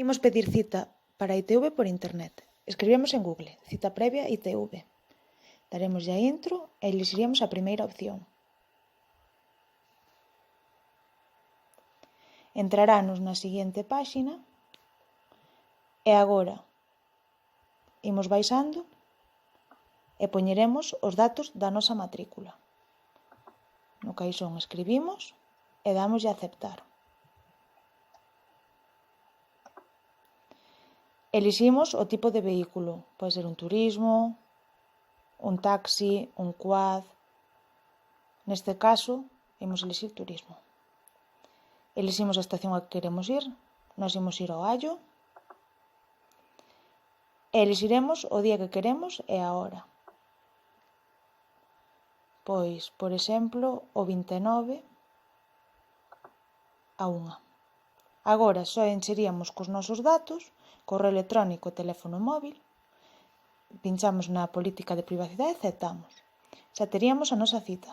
Imos pedir cita para a ITV por internet. Escribimos en Google, cita previa ITV. Daremoslle a intro e elixiríamos a primeira opción. Entrarános na seguinte páxina e agora imos baixando e poñeremos os datos da nosa matrícula. No caixón escribimos e dámoslle a aceptar. Eliximos o tipo de vehículo, pode ser un turismo, un taxi, un quad. Neste caso, imos elixir turismo. Eliximos a estación a que queremos ir, nós imos ir ao Allo, e elixiremos o día que queremos e a hora. Pois, por exemplo, o 29 a 1. Agora só encheríamos cos nosos datos, correo electrónico e teléfono móvil, pinchamos na política de privacidade e aceptamos. Xa teríamos a nosa cita.